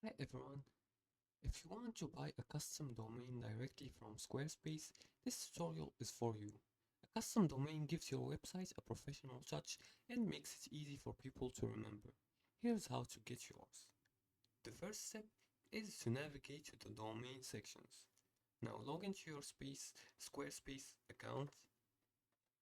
Hi everyone, if you want to buy a custom domain directly from Squarespace, this tutorial is for you. A custom domain gives your website a professional touch and makes it easy for people to remember. Here's how to get yours. The first step is to navigate to the domain sections. Now log into your Squarespace account,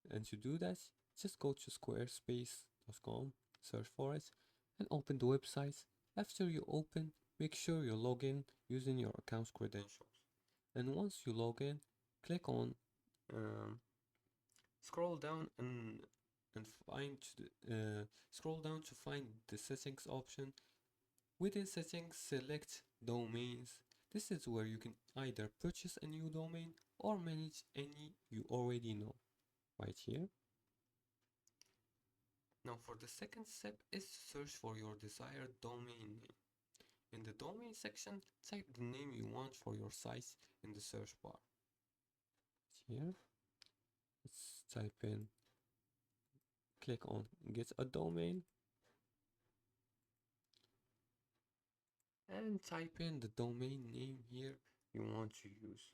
and to do that, just go to squarespace.com, search for it, and open the website. After you open, make sure you log in using your account's credentials. And once you log in, click on um, scroll down and find scroll down to find the settings option. Within settings, select domains. This is where you can either purchase a new domain or manage any you already know. Right here. Now for the second step is to search for your desired domain name. In the domain section, type the name you want for your site in the search bar. Here, let's type in, click on get a domain, and type in the domain name here you want to use.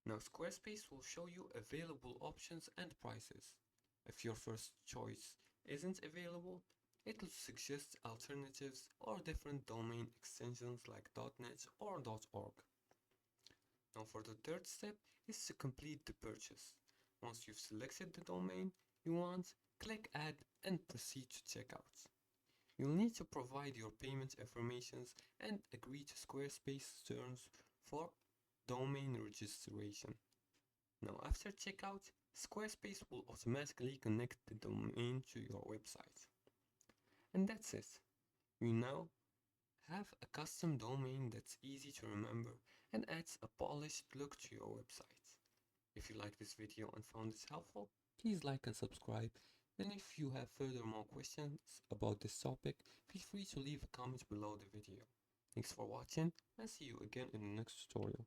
Now Squarespace will show you available options and prices. If your first choice isn't available, it will suggest alternatives or different domain extensions like .net or .org. Now for the third step is to complete the purchase. Once you've selected the domain you want, click add and proceed to checkout. You'll need to provide your payment informations and agree to Squarespace terms for domain registration. Now after checkout, Squarespace will automatically connect the domain to your website. And that's it. You now have a custom domain that's easy to remember and adds a polished look to your website. If you like this video and found it helpful, please like and subscribe. And if you have further more questions about this topic, feel free to leave a comment below the video. Thanks for watching and see you again in the next tutorial.